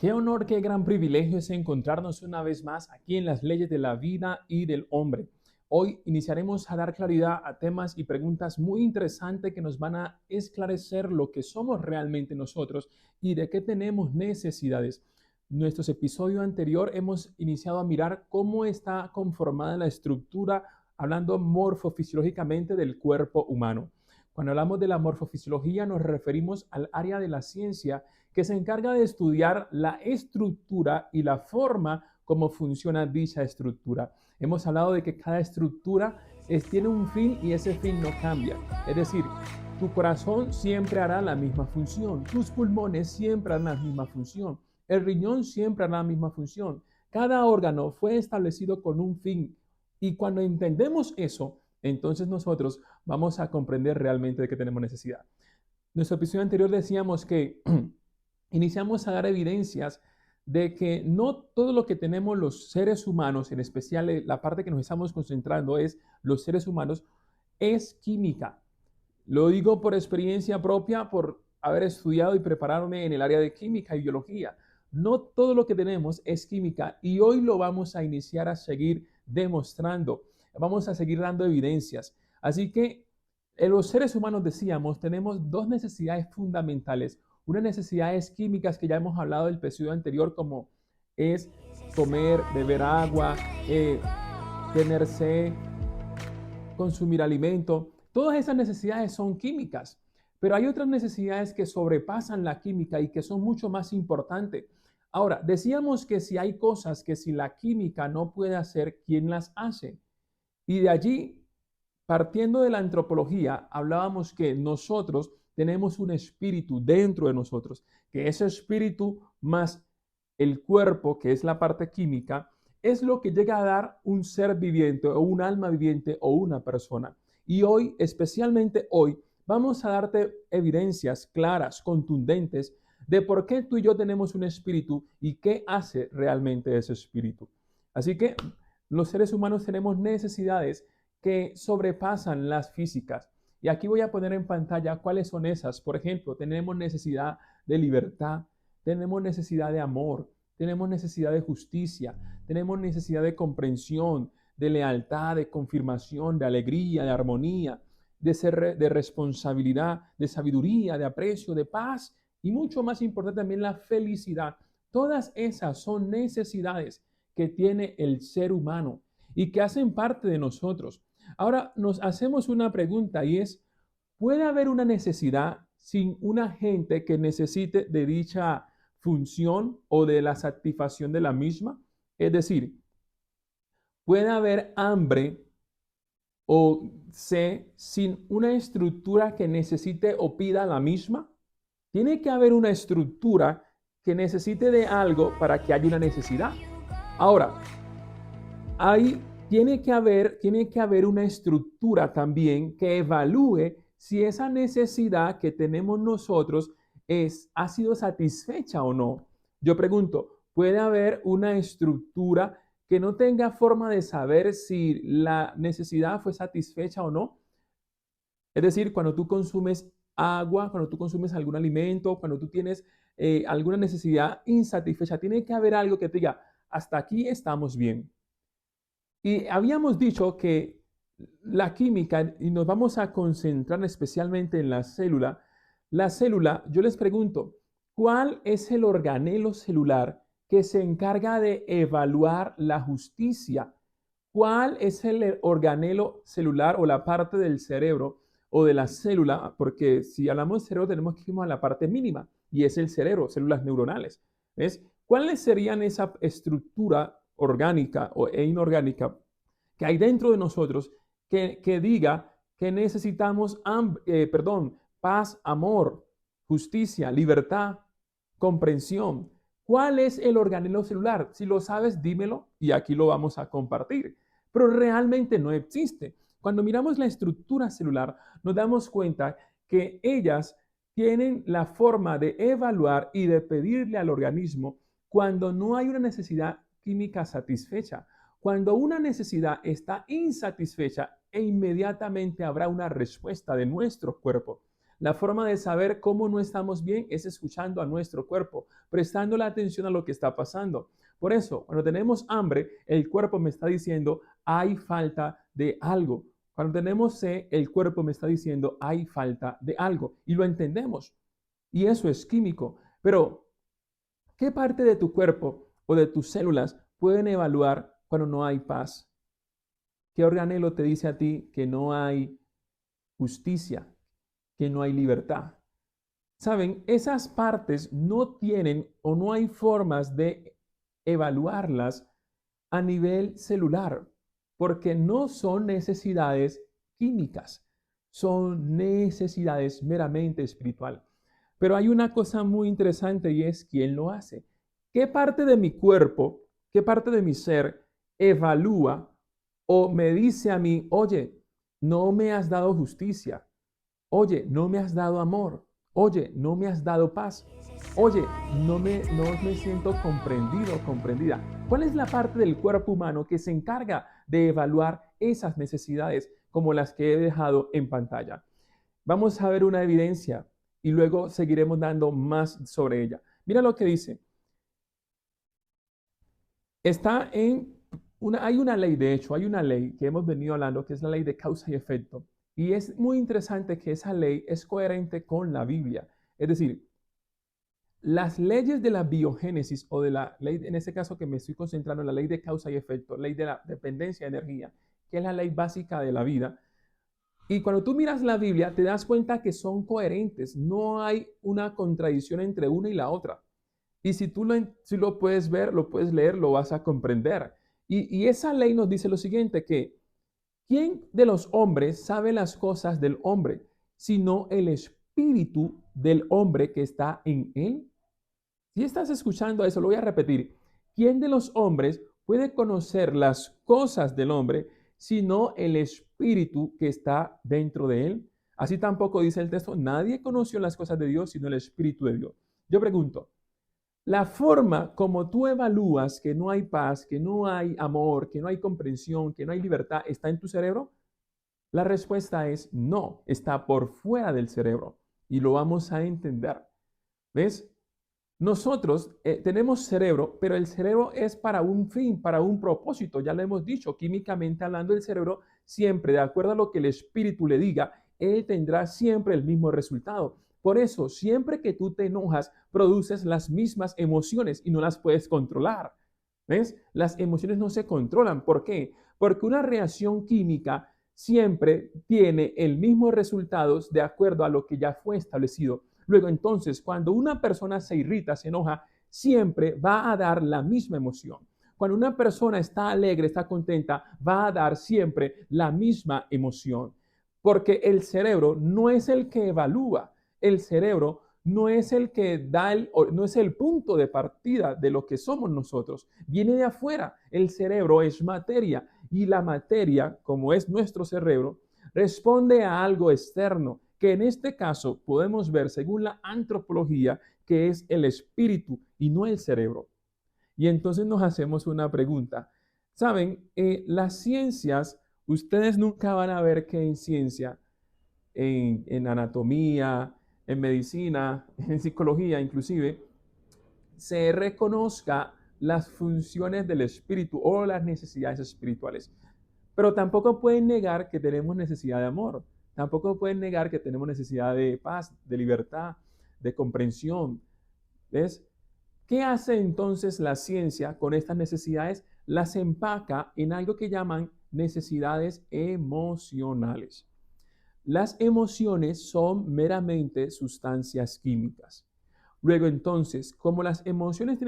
Qué honor, qué gran privilegio es encontrarnos una vez más aquí en las leyes de la vida y del hombre. Hoy iniciaremos a dar claridad a temas y preguntas muy interesantes que nos van a esclarecer lo que somos realmente nosotros y de qué tenemos necesidades. En nuestros episodios anteriores hemos iniciado a mirar cómo está conformada la estructura, hablando morfofisiológicamente del cuerpo humano. Cuando hablamos de la morfofisiología nos referimos al área de la ciencia que se encarga de estudiar la estructura y la forma como funciona dicha estructura. Hemos hablado de que cada estructura tiene un fin y ese fin no cambia. Es decir, tu corazón siempre hará la misma función, tus pulmones siempre harán la misma función, el riñón siempre hará la misma función. Cada órgano fue establecido con un fin y cuando entendemos eso, entonces nosotros vamos a comprender realmente de qué tenemos necesidad. En nuestro episodio anterior decíamos que iniciamos a dar evidencias de que no todo lo que tenemos los seres humanos, en especial la parte que nos estamos concentrando es los seres humanos, es química. Lo digo por experiencia propia, por haber estudiado y prepararme en el área de química y biología. No todo lo que tenemos es química y hoy lo vamos a iniciar a seguir demostrando. Vamos a seguir dando evidencias. Así que en los seres humanos decíamos, tenemos dos necesidades fundamentales. Una necesidades químicas que ya hemos hablado del episodio anterior, como es comer, beber agua, tener sed, consumir alimento. Todas esas necesidades son químicas, pero hay otras necesidades que sobrepasan la química y que son mucho más importantes. Ahora, decíamos que si hay cosas que si la química no puede hacer, ¿quién las hace? Y de allí, partiendo de la antropología, hablábamos que nosotros tenemos un espíritu dentro de nosotros, que ese espíritu más el cuerpo, que es la parte química, es lo que llega a dar un ser viviente o un alma viviente o una persona. Y hoy, especialmente hoy, vamos a darte evidencias claras, contundentes, de por qué tú y yo tenemos un espíritu y qué hace realmente ese espíritu. Así que los seres humanos tenemos necesidades que sobrepasan las físicas. Y aquí voy a poner en pantalla cuáles son esas. Por ejemplo, tenemos necesidad de libertad, tenemos necesidad de amor, tenemos necesidad de justicia, tenemos necesidad de comprensión, de lealtad, de confirmación, de alegría, de armonía, de responsabilidad, de sabiduría, de aprecio, de paz y mucho más importante también la felicidad. Todas esas son necesidades que tiene el ser humano y que hacen parte de nosotros. Ahora nos hacemos una pregunta y es, ¿puede haber una necesidad sin una gente que necesite de dicha función o de la satisfacción de la misma? Es decir, ¿puede haber hambre o sed sin una estructura que necesite o pida la misma? Tiene que haber una estructura que necesite de algo para que haya una necesidad. Ahora, ahí tiene que haber una estructura también que evalúe si esa necesidad que tenemos nosotros ha sido satisfecha o no. Yo pregunto, ¿puede haber una estructura que no tenga forma de saber si la necesidad fue satisfecha o no? Es decir, cuando tú consumes agua, cuando tú consumes algún alimento, cuando tú tienes alguna necesidad insatisfecha, tiene que haber algo que te diga, hasta aquí estamos bien. Y habíamos dicho que la química, y nos vamos a concentrar especialmente en la célula, yo les pregunto, ¿cuál es el organelo celular que se encarga de evaluar la justicia? ¿Cuál es el organelo celular o la parte del cerebro o de la célula? Porque si hablamos de cerebro tenemos que irnos a la parte mínima y es el cerebro, células neuronales. ¿Ves? ¿Cuáles serían esa estructura orgánica e inorgánica que hay dentro de nosotros que diga que necesitamos paz, amor, justicia, libertad, comprensión? ¿Cuál es el organelo celular? Si lo sabes, dímelo y aquí lo vamos a compartir. Pero realmente no existe. Cuando miramos la estructura celular, nos damos cuenta que ellas tienen la forma de evaluar y de pedirle al organismo cuando no hay una necesidad química satisfecha. Cuando una necesidad está insatisfecha, e inmediatamente habrá una respuesta de nuestro cuerpo. La forma de saber cómo no estamos bien es escuchando a nuestro cuerpo, prestando la atención a lo que está pasando. Por eso, cuando tenemos hambre, el cuerpo me está diciendo, hay falta de algo. Cuando tenemos sed, el cuerpo me está diciendo, hay falta de algo. Y lo entendemos. Y eso es químico. Pero, ¿qué parte de tu cuerpo o de tus células pueden evaluar cuando no hay paz? ¿Qué organelo te dice a ti que no hay justicia, que no hay libertad? Saben, esas partes no tienen o no hay formas de evaluarlas a nivel celular, porque no son necesidades químicas, son necesidades meramente espiritual. Pero hay una cosa muy interesante y es quién lo hace. ¿Qué parte de mi cuerpo, qué parte de mi ser evalúa o me dice a mí, oye, no me has dado justicia? Oye, no me has dado amor. Oye, no me has dado paz. Oye, no me siento comprendido o comprendida. ¿Cuál es la parte del cuerpo humano que se encarga de evaluar esas necesidades como las que he dejado en pantalla? Vamos a ver una evidencia y luego seguiremos dando más sobre ella. Mira lo que dice. Está en hay una ley, de hecho, hay una ley que hemos venido hablando, que es la ley de causa y efecto. Y es muy interesante que esa ley es coherente con la Biblia. Es decir, las leyes de la biogénesis o de la ley, en este caso que me estoy concentrando en la ley de causa y efecto, ley de la dependencia de energía, que es la ley básica de la vida. Y cuando tú miras la Biblia, te das cuenta que son coherentes. No hay una contradicción entre una y la otra. Y si lo puedes ver, lo puedes leer, lo vas a comprender. Y esa ley nos dice lo siguiente, que ¿quién de los hombres sabe las cosas del hombre, sino el espíritu del hombre que está en él? Si estás escuchando eso, lo voy a repetir. ¿Quién de los hombres puede conocer las cosas del hombre, sino el espíritu que está dentro de él? Así tampoco dice el texto, nadie conoció las cosas de Dios, sino el espíritu de Dios. Yo pregunto, la forma como tú evalúas que no hay paz, que no hay amor, que no hay comprensión, que no hay libertad, ¿está en tu cerebro? La respuesta es no, está por fuera del cerebro y lo vamos a entender. ¿Ves? Nosotros tenemos cerebro, pero el cerebro es para un fin, para un propósito. Ya lo hemos dicho, químicamente hablando, el cerebro siempre, de acuerdo a lo que el espíritu le diga, él tendrá siempre el mismo resultado. Por eso, siempre que tú te enojas, produces las mismas emociones y no las puedes controlar. ¿Ves? Las emociones no se controlan. ¿Por qué? Porque una reacción química siempre tiene el mismo resultado de acuerdo a lo que ya fue establecido. Luego, entonces, cuando una persona se irrita, se enoja, siempre va a dar la misma emoción. Cuando una persona está alegre, está contenta, va a dar siempre la misma emoción. Porque el cerebro no es el que evalúa, el cerebro no es el que da no es el punto de partida de lo que somos nosotros. Viene de afuera. El cerebro es materia y la materia, como es nuestro cerebro, responde a algo externo, que en este caso podemos ver según la antropología que es el espíritu y no el cerebro. Y entonces nos hacemos una pregunta. Saben, las ciencias, ustedes nunca van a ver que en ciencia, en anatomía, en medicina, en psicología inclusive, se reconozca las funciones del espíritu o las necesidades espirituales. Pero tampoco pueden negar que tenemos necesidad de amor. Tampoco pueden negar que tenemos necesidad de paz, de libertad, de comprensión. ¿Ves? ¿Qué hace entonces la ciencia con estas necesidades? Las empaca en algo que llaman necesidades emocionales. Las emociones son meramente sustancias químicas. Luego entonces, como las emociones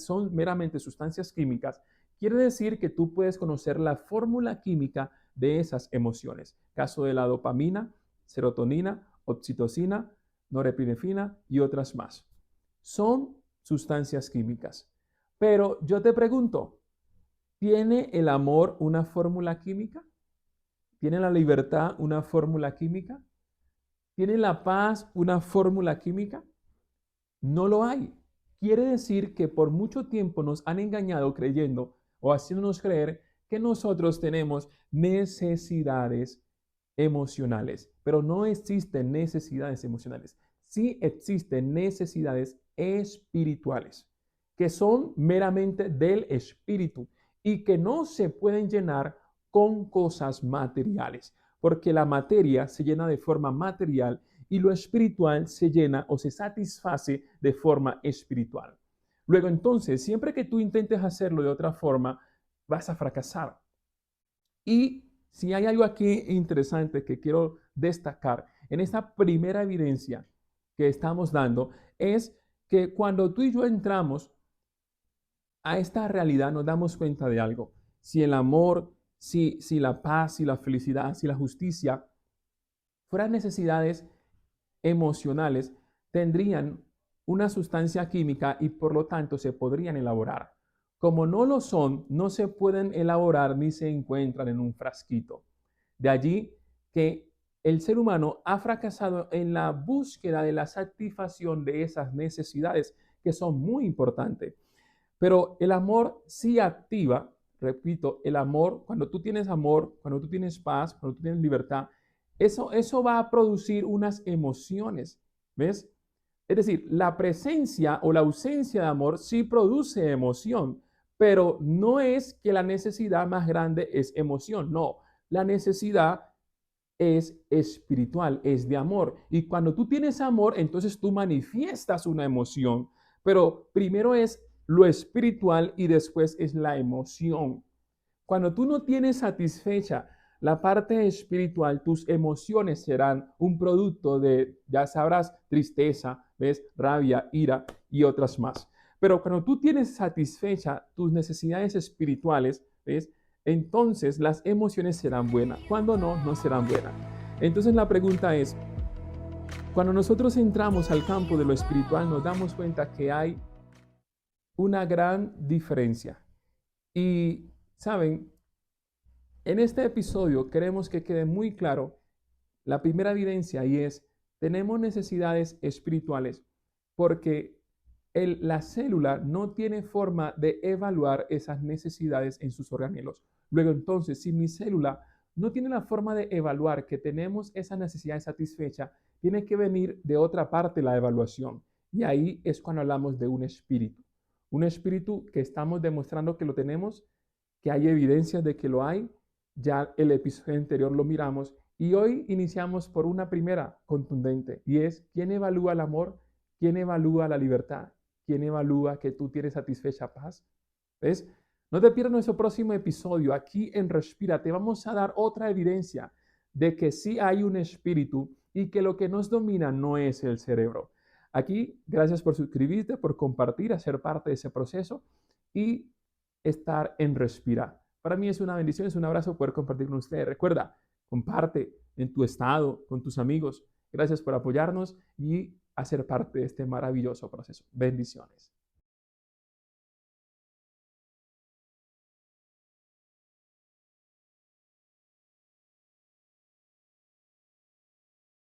son meramente sustancias químicas, quiere decir que tú puedes conocer la fórmula química de esas emociones. Caso de la dopamina, serotonina, oxitocina, norepinefrina y otras más. Son sustancias químicas. Pero yo te pregunto, ¿tiene el amor una fórmula química? ¿Tiene la libertad una fórmula química? ¿Tiene la paz una fórmula química? No lo hay. Quiere decir que por mucho tiempo nos han engañado creyendo o haciéndonos creer que nosotros tenemos necesidades emocionales, pero no existen necesidades emocionales. Sí existen necesidades espirituales, que son meramente del espíritu y que no se pueden llenar con cosas materiales, porque la materia se llena de forma material y lo espiritual se llena o se satisface de forma espiritual. Luego, entonces, siempre que tú intentes hacerlo de otra forma, vas a fracasar. Y si hay algo aquí interesante que quiero destacar en esta primera evidencia que estamos dando, es que cuando tú y yo entramos a esta realidad nos damos cuenta de algo. Si el amor, si la paz, si la felicidad, si la justicia fueran necesidades emocionales, tendrían una sustancia química y por lo tanto se podrían elaborar. Como no lo son, no se pueden elaborar ni se encuentran en un frasquito. De allí que el ser humano ha fracasado en la búsqueda de la satisfacción de esas necesidades que son muy importantes. Pero el amor sí activa, repito, el amor, cuando tú tienes amor, cuando tú tienes paz, cuando tú tienes libertad, eso va a producir unas emociones, ¿ves? Es decir, la presencia o la ausencia de amor sí produce emoción, pero no es que la necesidad más grande es emoción, no, la necesidad es espiritual, es de amor. Y cuando tú tienes amor, entonces tú manifiestas una emoción, pero primero es lo espiritual y después es la emoción. Cuando tú no tienes satisfecha la parte espiritual, tus emociones serán un producto de, ya sabrás, tristeza, ¿ves? Rabia, ira y otras más. Pero cuando tú tienes satisfecha tus necesidades espirituales, ¿ves? Entonces las emociones serán buenas. Cuando no, no serán buenas. Entonces la pregunta es, cuando nosotros entramos al campo de lo espiritual, nos damos cuenta que hay una gran diferencia. Y, ¿saben? En este episodio queremos que quede muy claro la primera evidencia y es, tenemos necesidades espirituales porque la célula no tiene forma de evaluar esas necesidades en sus organelos. Luego entonces, si mi célula no tiene la forma de evaluar que tenemos esa necesidad satisfecha, tiene que venir de otra parte la evaluación. Y ahí es cuando hablamos de un espíritu. Un espíritu que estamos demostrando que lo tenemos, que hay evidencias de que lo hay. Ya el episodio anterior lo miramos y hoy iniciamos por una primera contundente y es ¿quién evalúa el amor? ¿Quién evalúa la libertad? ¿Quién evalúa que tú tienes satisfecha paz? ¿Ves? No te pierdas nuestro próximo episodio. Aquí en Respira te vamos a dar otra evidencia de que sí hay un espíritu y que lo que nos domina no es el cerebro. Aquí, gracias por suscribirte, por compartir, hacer parte de ese proceso y estar en Respira. Para mí es una bendición, es un abrazo poder compartir con ustedes. Recuerda, comparte en tu estado, con tus amigos. Gracias por apoyarnos y hacer parte de este maravilloso proceso. Bendiciones.